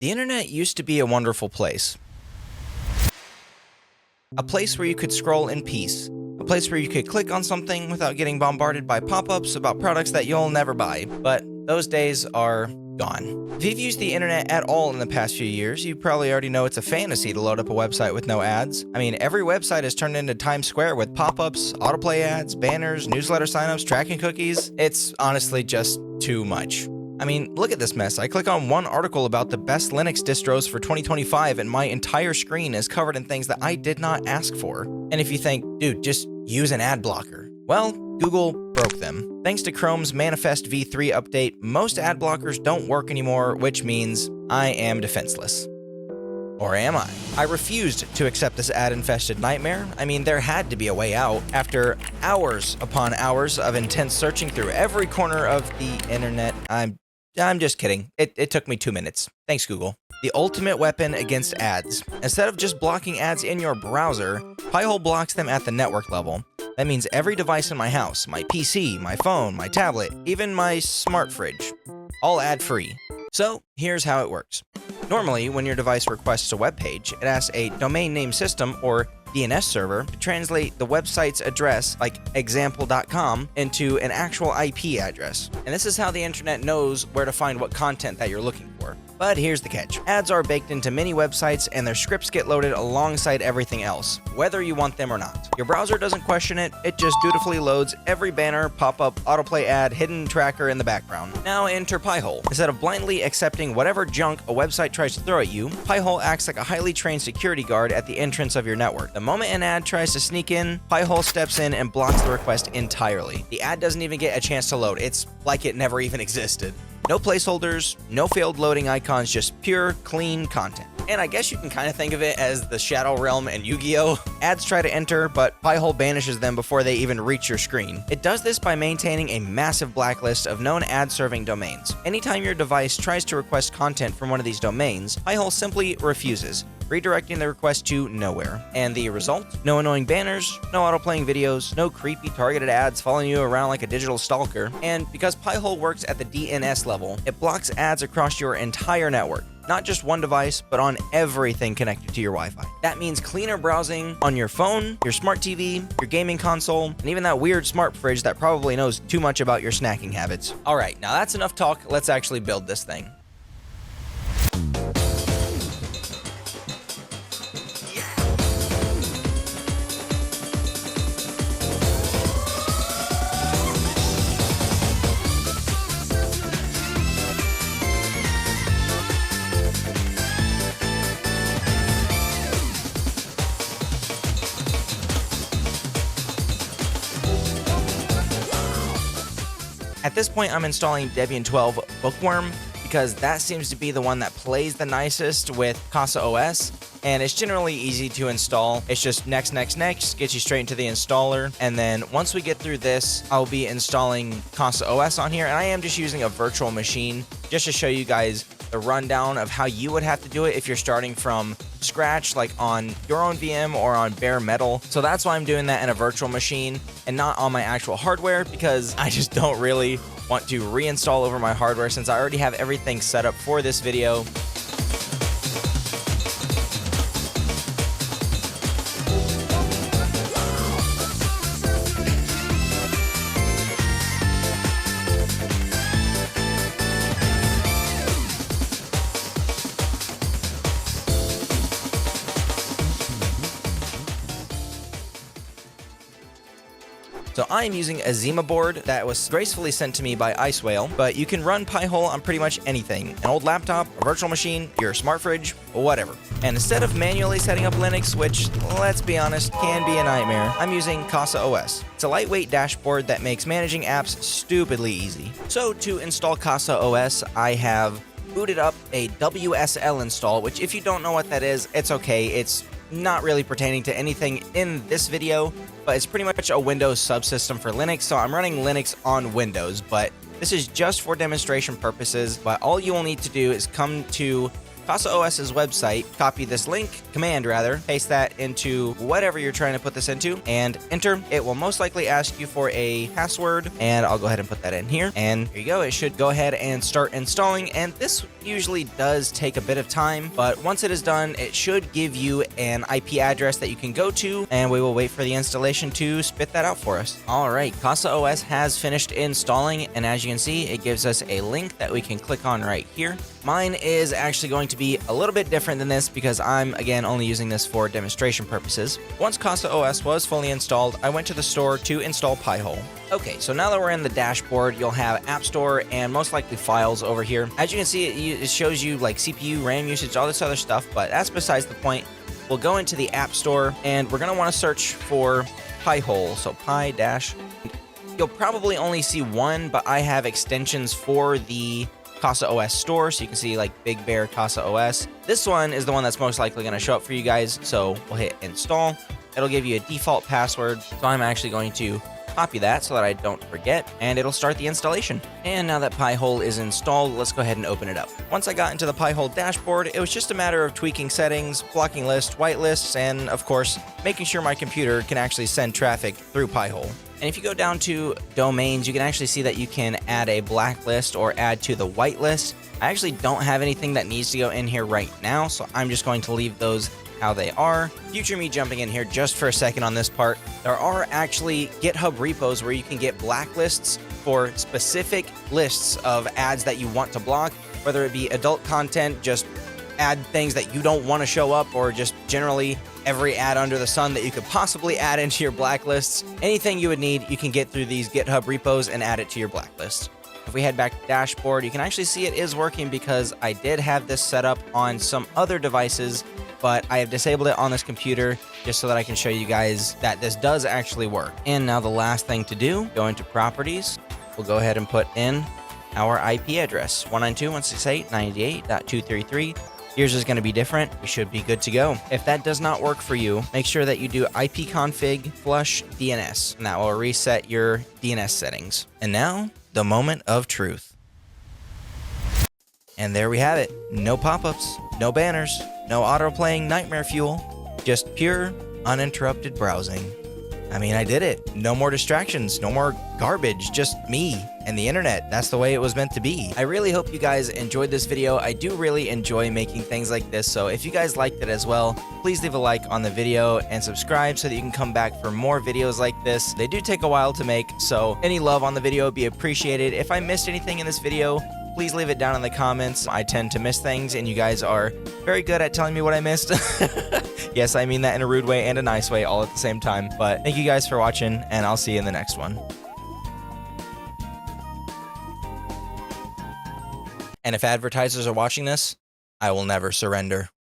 The internet used to be a wonderful place. A place where you could scroll in peace. A place where you could click on something without getting bombarded by pop-ups about products that you'll never buy. But those days are gone. If you've used the internet at all in the past few years, you probably already know it's a fantasy to load up a website with no ads. I mean, every website is turned into Times Square with pop-ups, autoplay ads, banners, newsletter signups, tracking cookies. It's honestly just too much. I mean, look at this mess. I click on one article about the best Linux distros for 2025 and my entire screen is covered in things that I did not ask for. And if you think, dude, just use an ad blocker. Well, Google broke them. Thanks to Chrome's Manifest v3 update, most ad blockers don't work anymore, which means I am defenseless. Or am I? I refused to accept this ad-infested nightmare. I mean, there had to be a way out. After hours upon hours of intense searching through every corner of the internet, I'm just kidding. It took me 2 minutes. Thanks, Google. The ultimate weapon against ads. Instead of just blocking ads in your browser, Pi-hole blocks them at the network level. That means every device in my house, my PC, my phone, my tablet, even my smart fridge, all ad-free. So here's how it works. Normally, when your device requests a web page, it asks a domain name system or DNS server to translate the website's address, like example.com, into an actual IP address. And this is how the internet knows where to find what content that you're looking for. But here's the catch. Ads are baked into many websites and their scripts get loaded alongside everything else, whether you want them or not. Your browser doesn't question it, it just dutifully loads every banner, pop-up, autoplay ad, hidden tracker in the background. Now enter Pi-hole. Instead of blindly accepting whatever junk a website tries to throw at you, Pi-hole acts like a highly trained security guard at the entrance of your network. The moment an ad tries to sneak in, Pi-hole steps in and blocks the request entirely. The ad doesn't even get a chance to load. It's like it never even existed. No placeholders, no failed loading icons, just pure, clean content. And I guess you can kind of think of it as the Shadow Realm and Yu-Gi-Oh! Ads try to enter, but Pi-hole banishes them before they even reach your screen. It does this by maintaining a massive blacklist of known ad-serving domains. Anytime your device tries to request content from one of these domains, Pi-hole simply refuses, redirecting the request to nowhere. And the result? No annoying banners, no auto-playing videos, no creepy targeted ads following you around like a digital stalker. And because Pi-hole works at the DNS level, it blocks ads across your entire network. Not just one device, but on everything connected to your Wi-Fi. That means cleaner browsing on your phone, your smart TV, your gaming console, and even that weird smart fridge that probably knows too much about your snacking habits. All right, now that's enough talk. Let's actually build this thing. At this point, I'm installing Debian 12 Bookworm because that seems to be the one that plays the nicest with Casa OS, and it's generally easy to install. It's just next, gets you straight into the installer, and then once we get through this, I'll be installing Casa OS on here, and I am just using a virtual machine just to show you guys the rundown of how you would have to do it if you're starting from scratch, like on your own VM or on bare metal. So that's why I'm doing that in a virtual machine and not on my actual hardware, because I just don't really want to reinstall over my hardware since I already have everything set up for this video. So I am using a Zima board that was gracefully sent to me by Icewhale, but you can run Pi-hole on pretty much anything. An old laptop, a virtual machine, your smart fridge, whatever. And instead of manually setting up Linux, which, let's be honest, can be a nightmare, I'm using Casa OS. It's a lightweight dashboard that makes managing apps stupidly easy. So to install Casa OS, I have booted up a WSL install, which if you don't know what that is, it's okay. It's not really pertaining to anything in this video, but it's pretty much a Windows subsystem for Linux, so I'm running Linux on Windows, but this is just for demonstration purposes. But all you will need to do is come to CasaOS's website, copy this command rather, paste that into whatever you're trying to put this into, and enter. It will most likely ask you for a password, and I'll go ahead and put that in here. And here you go. It should go ahead and start installing, and this usually does take a bit of time, but once it is done, it should give you an IP address that you can go to, and we will wait for the installation to spit that out for us. All right, CasaOS has finished installing, and as you can see, it gives us a link that we can click on right here. Mine is actually going to be a little bit different than this because I'm, again, only using this for demonstration purposes. Once CasaOS was fully installed, I went to the store to install Pi-hole. Okay, so now that we're in the dashboard, you'll have App Store and most likely files over here. As you can see, it shows you like CPU, RAM usage, all this other stuff, but that's besides the point. We'll go into the App Store, and we're going to want to search for Pi-hole, so Pi dash. You'll probably only see one, but I have extensions for the CasaOS store, so you can see like Big Bear CasaOS. This one is the one that's most likely going to show up for you guys, so we'll hit install. It'll give you a default password, so I'm actually going to copy that so that I don't forget, and it'll start the installation. And now that Pi-hole is installed, let's go ahead and open it up. Once I got into the Pi-hole dashboard, it was just a matter of tweaking settings, blocking lists, whitelists, and of course, making sure my computer can actually send traffic through Pi-hole. And if you go down to domains, you can actually see that you can add a blacklist or add to the whitelist. I actually don't have anything that needs to go in here right now, so I'm just going to leave those how they are. Future me jumping in here just for a second on this part, there are actually GitHub repos where you can get blacklists for specific lists of ads that you want to block, whether it be adult content, just add things that you don't want to show up, or just generally every ad under the sun that you could possibly add into your blacklists. Anything you would need, you can get through these GitHub repos and add it to your blacklist. If we head back to dashboard, you can actually see it is working because I did have this set up on some other devices, but I have disabled it on this computer just so that I can show you guys that this does actually work. And now the last thing to do, go into properties. We'll go ahead and put in our IP address, 192.168.98.233. Yours is going to be different. We should be good to go. If that does not work for you, make sure that you do ipconfig flush DNS, and that will reset your DNS settings. And now, the moment of truth. And there we have it. No pop-ups, no banners, no auto-playing nightmare fuel, just pure, uninterrupted browsing. I mean, I did it. No more distractions, no more garbage, just me and the internet. That's the way it was meant to be. I really hope you guys enjoyed this video. I do really enjoy making things like this, so if you guys liked it as well, please leave a like on the video and subscribe so that you can come back for more videos like this. They do take a while to make, so any love on the video would be appreciated. If I missed anything in this video, please leave it down in the comments. I tend to miss things, and you guys are very good at telling me what I missed. Yes, I mean that in a rude way and a nice way all at the same time. But thank you guys for watching, and I'll see you in the next one. And if advertisers are watching this, I will never surrender.